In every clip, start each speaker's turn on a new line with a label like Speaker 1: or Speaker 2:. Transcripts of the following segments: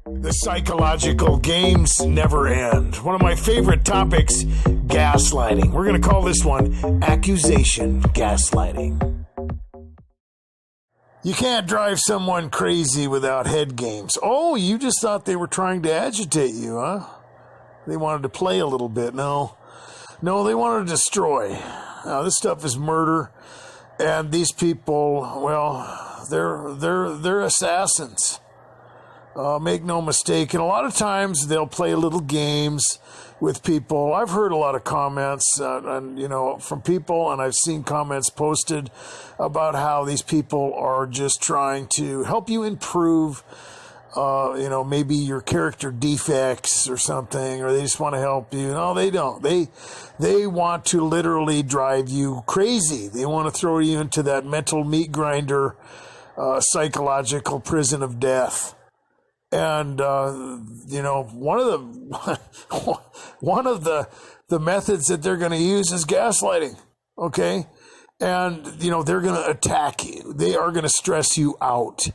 Speaker 1: The psychological games never end. One of my favorite topics, gaslighting. We're going to call this one accusation gaslighting. You can't drive someone crazy without head games. Oh, you just thought they were trying to agitate you, huh? They wanted to play a little bit. No, they wanted to destroy. Now, this stuff is murder, and these people, well, they're assassins. Make no mistake. And a lot of times they'll play little games with people. I've heard a lot of comments, from people, and I've seen comments posted about how these people are just trying to help you improve, maybe your character defects or something, or they just want to help you. No, they don't. They want to literally drive you crazy. They want to throw you into that mental meat grinder, psychological prison of death. And, one of the methods that they're going to use is gaslighting. Okay. And, they're going to attack you. They are going to stress you out.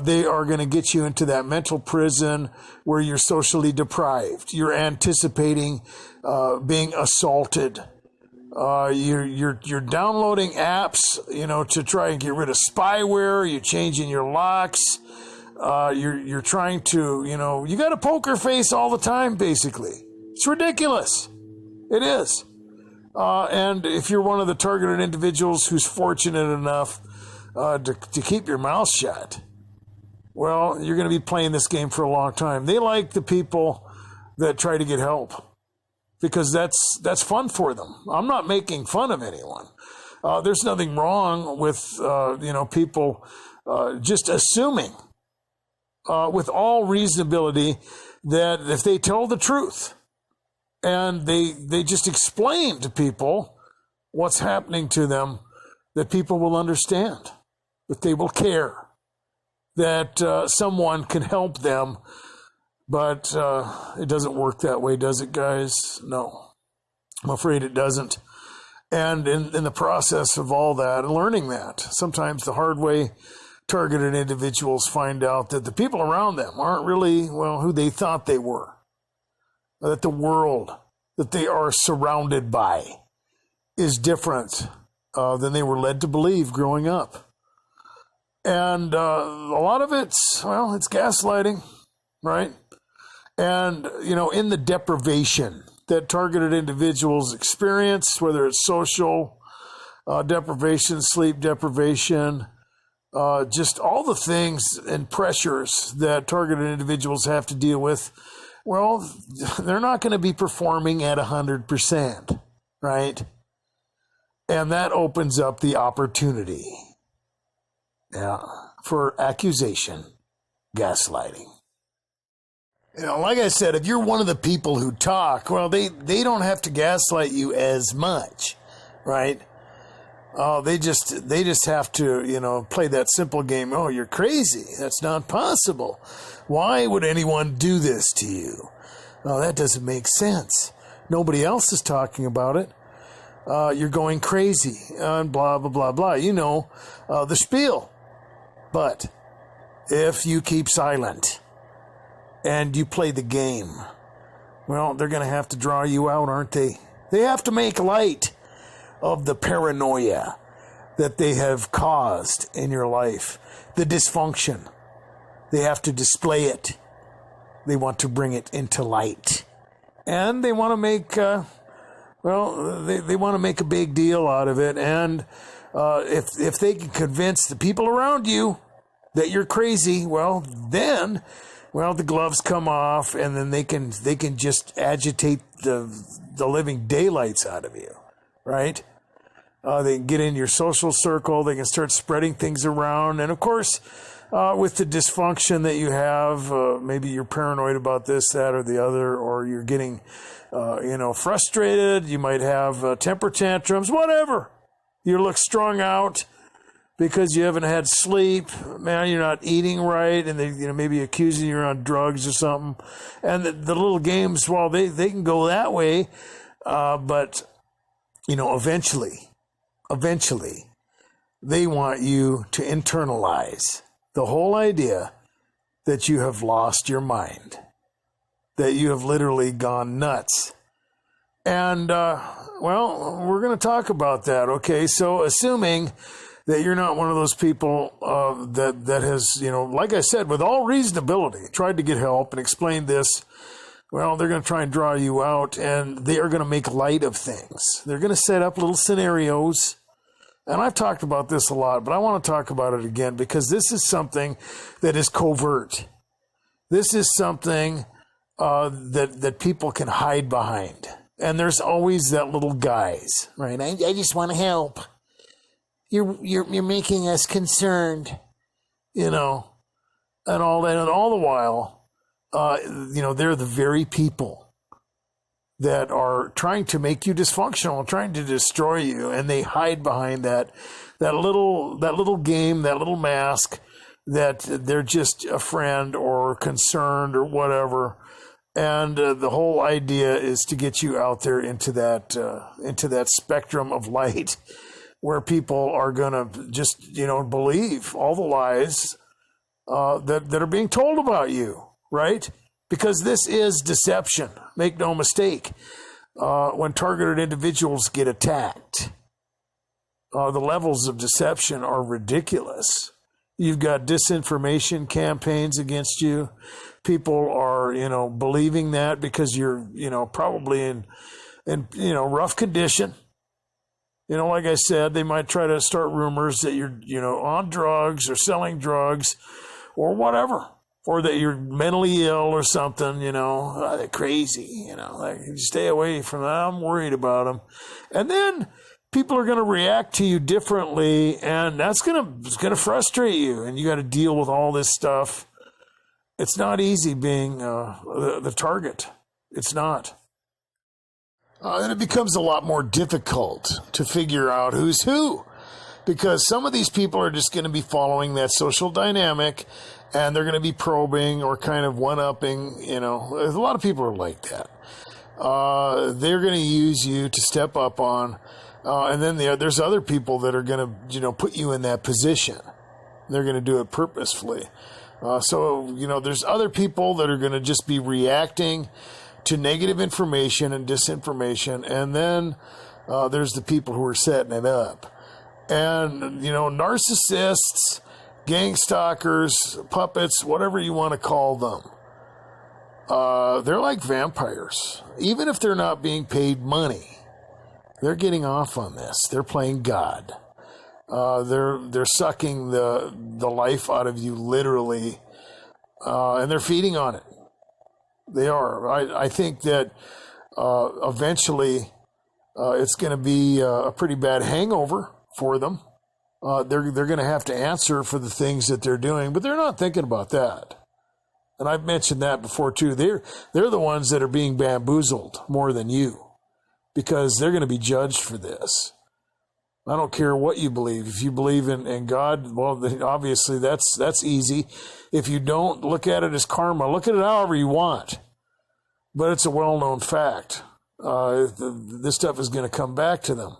Speaker 1: They are going to get you into that mental prison where you're socially deprived. You're anticipating, being assaulted. You're downloading apps, to try and get rid of spyware. You're changing your locks. You're trying to, you got a poker face all the time, basically. It's ridiculous. It is. And if you're one of the targeted individuals who's fortunate enough to keep your mouth shut, well, you're going to be playing this game for a long time. They like the people that try to get help because that's fun for them. I'm not making fun of anyone. There's nothing wrong with, people just assuming with all reasonability that if they tell the truth and they just explain to people what's happening to them, that people will understand, that they will care, that someone can help them. But it doesn't work that way, does it, guys? No, I'm afraid it doesn't. And in the process of all that and learning that, sometimes the hard way, targeted individuals find out that the people around them aren't really, who they thought they were. That the world that they are surrounded by is different than they were led to believe growing up. And a lot of it's gaslighting, right? And, in the deprivation that targeted individuals experience, whether it's social deprivation, sleep deprivation, just all the things and pressures that targeted individuals have to deal with, well, they're not going to be performing at 100%, right? And that opens up the opportunity for accusation gaslighting. Like I said, if you're one of the people who talk, well, they don't have to gaslight you as much, right? Oh, they just have to, play that simple game. Oh, you're crazy. That's not possible. Why would anyone do this to you? Oh, that doesn't make sense. Nobody else is talking about it. You're going crazy and blah, blah, blah, blah. The spiel. But if you keep silent and you play the game, well, they're going to have to draw you out, aren't they? They have to make light of the paranoia that they have caused in your life, the dysfunction. They have to display it. They want to bring it into light. And they want to make, they want to make a big deal out of it. And if they can convince the people around you that you're crazy, then the gloves come off, and then they can just agitate the living daylights out of you, right? They can get in your social circle. They can start spreading things around. And of course, with the dysfunction that you have, maybe you're paranoid about this, that, or the other, or you're getting, frustrated. You might have temper tantrums, whatever. You look strung out because you haven't had sleep. Man, you're not eating right, and they, maybe accusing you on drugs or something. And the little games, they can go that way, but eventually, they want you to internalize the whole idea that you have lost your mind, that you have literally gone nuts. And, well, we're going to talk about that, okay? So assuming that you're not one of those people that has, like I said, with all reasonability, tried to get help and explained this, well, they're going to try and draw you out, and they are going to make light of things. They're going to set up little scenarios. And I've talked about this a lot, but I want to talk about it again because this is something that is covert. This is something that people can hide behind. And there's always that little guise, right? I just want to help. You're making us concerned, and all that. And all the while, they're the very people that are trying to make you dysfunctional, trying to destroy you, and they hide behind that little game, that little mask, that they're just a friend or concerned or whatever. And the whole idea is to get you out there into that spectrum of light, where people are gonna just believe all the lies that are being told about you, right? Because this is deception. Make no mistake. When targeted individuals get attacked, the levels of deception are ridiculous. You've got disinformation campaigns against you. People are, believing that because you're, probably in rough condition. Like I said, they might try to start rumors that you're, on drugs or selling drugs or whatever. Or that you're mentally ill or something, they're crazy, like stay away from them. I'm worried about them. And then people are going to react to you differently, and that's going to frustrate you. And you got to deal with all this stuff. It's not easy being the target. It's not. And it becomes a lot more difficult to figure out who's who, because some of these people are just going to be following that social dynamic. And they're going to be probing or kind of one-upping, a lot of people are like that. They're going to use you to step up on. And then there's other people that are going to, put you in that position. They're going to do it purposefully. So there's other people that are going to just be reacting to negative information and disinformation. And then there's the people who are setting it up. And, narcissists, gang stalkers, puppets, whatever you want to call them. They're like vampires. Even if they're not being paid money, they're getting off on this. They're playing God. They're sucking the life out of you literally, and they're feeding on it. They are. I think that eventually it's going to be a pretty bad hangover for them. They're going to have to answer for the things that they're doing, but they're not thinking about that. And I've mentioned that before too. They're the ones that are being bamboozled more than you, because they're going to be judged for this. I don't care what you believe. If you believe in God, well, obviously that's easy. If you don't, look at it as karma. Look at it however you want. But it's a well-known fact. This stuff is going to come back to them.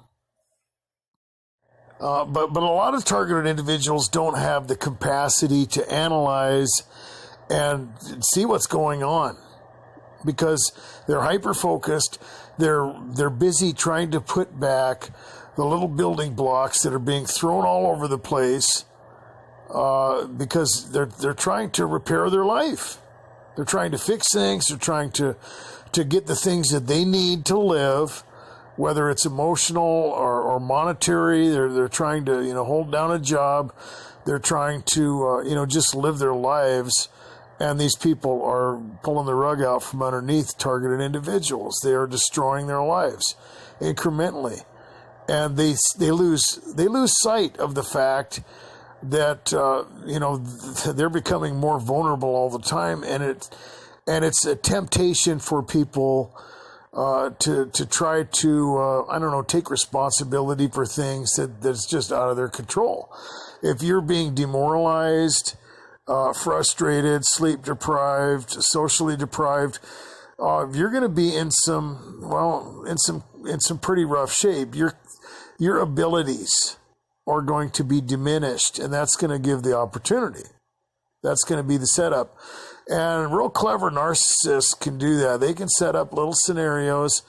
Speaker 1: But a lot of targeted individuals don't have the capacity to analyze and see what's going on, because they're hyper-focused. They're busy trying to put back the little building blocks that are being thrown all over the place, because they're trying to repair their life. They're trying to fix things. They're trying to get the things that they need to live, whether it's emotional or monetary. They're trying to hold down a job. They're trying to just live their lives. And these people are pulling the rug out from underneath targeted individuals. They are destroying their lives incrementally, and they lose sight of the fact that they're becoming more vulnerable all the time, and it's a temptation for people to try to take responsibility for things that's just out of their control. If you're being demoralized, frustrated, sleep deprived, socially deprived, you're going to be in some pretty rough shape. Your abilities are going to be diminished, and that's going to give the opportunity. That's going to be the setup. And real clever narcissists can do that. They can set up little scenarios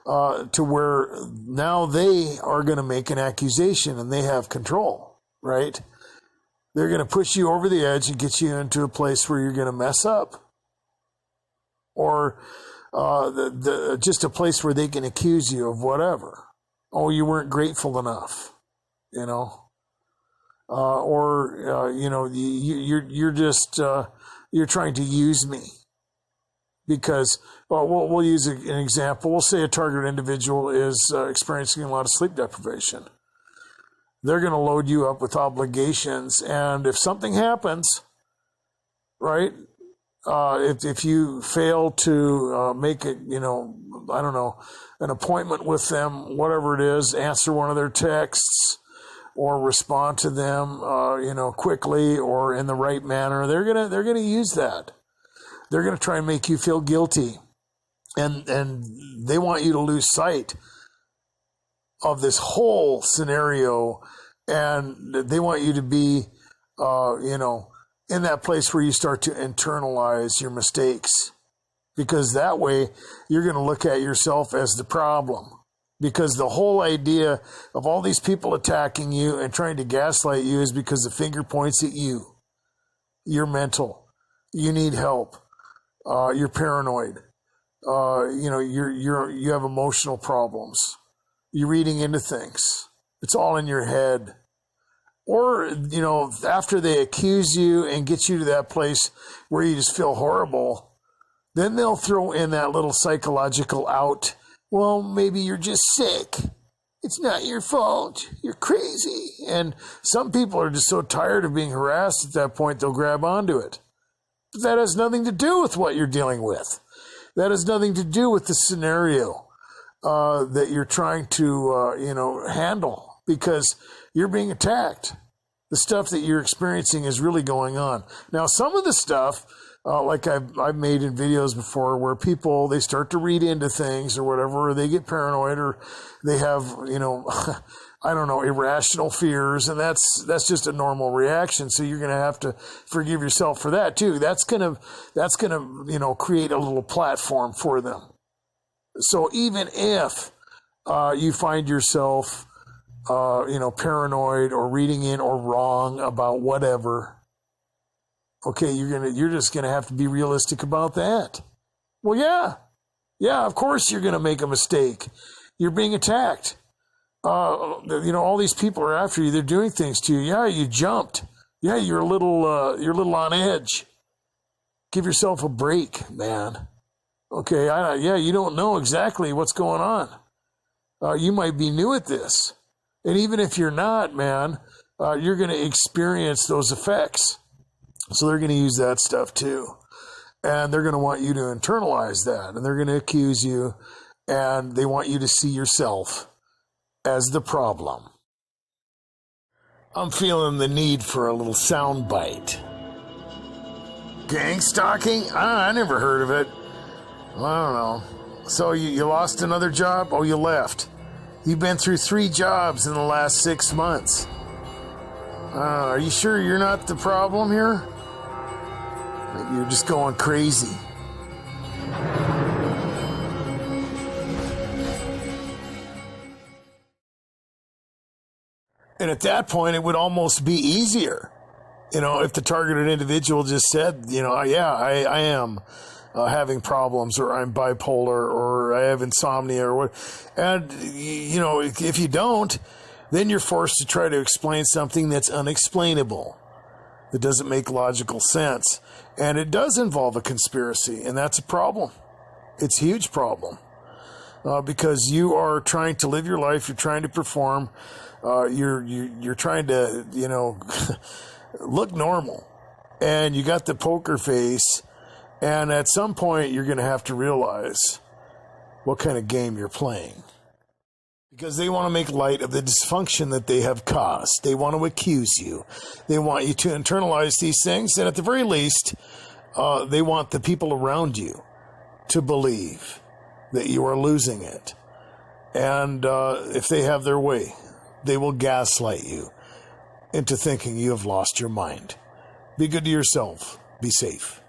Speaker 1: to where now they are going to make an accusation and they have control, right? They're going to push you over the edge and get you into a place where you're going to mess up. Or just a place where they can accuse you of whatever. Oh, you weren't grateful enough, you know? You're just, you're trying to use me. Because, well, we'll use an example. We'll say a target individual is experiencing a lot of sleep deprivation. They're going to load you up with obligations. And if something happens, right, if you fail to make it, an appointment with them, whatever it is, answer one of their texts or respond to them, quickly or in the right manner, they're going to use that. They're going to try and make you feel guilty. And they want you to lose sight of this whole scenario. And they want you to be, in that place where you start to internalize your mistakes. Because that way you're going to look at yourself as the problem. Because the whole idea of all these people attacking you and trying to gaslight you is because the finger points at you. You're mental. You need help. You're paranoid. You have emotional problems. You're reading into things. It's all in your head. Or, after they accuse you and get you to that place where you just feel horrible, then they'll throw in that little psychological out. Well, maybe you're just sick. It's not your fault. You're crazy. And some people are just so tired of being harassed at that point, they'll grab onto it. But that has nothing to do with what you're dealing with. That has nothing to do with the scenario that you're trying to, handle. Because you're being attacked. The stuff that you're experiencing is really going on. Now, some of the stuff, like I've made in videos before, where people, they start to read into things or whatever, or they get paranoid, or they have, irrational fears, and that's just a normal reaction. So you're going to have to forgive yourself for that too. That's going to create a little platform for them. So even if you find yourself paranoid or reading in or wrong about whatever, okay, you're just gonna have to be realistic about that. Well, yeah, of course you're gonna make a mistake. You're being attacked. All these people are after you. They're doing things to you. Yeah, you jumped. Yeah, you're a little on edge. Give yourself a break, man. Okay, you don't know exactly what's going on. You might be new at this. And even if you're not, man, you're going to experience those effects. So they're going to use that stuff too. And they're going to want you to internalize that. And they're going to accuse you. And they want you to see yourself as the problem. I'm feeling the need for a little sound bite. Gang stalking? I never heard of it. I don't know. So you lost another job? Oh, you left. You've been through 3 jobs in the last 6 months. Are you sure you're not the problem here? Maybe you're just going crazy. And at that point, it would almost be easier. If the targeted individual just said, I am having problems, or I'm bipolar, or I have insomnia, or what. And, if you don't, then you're forced to try to explain something that's unexplainable, that doesn't make logical sense. And it does involve a conspiracy, and that's a problem. It's a huge problem. Because you are trying to live your life, you're trying to perform, you're trying to, look normal. And you got the poker face. And at some point, you're going to have to realize what kind of game you're playing. Because they want to make light of the dysfunction that they have caused. They want to accuse you. They want you to internalize these things. And at the very least, they want the people around you to believe that you are losing it. And if they have their way, they will gaslight you into thinking you have lost your mind. Be good to yourself. Be safe.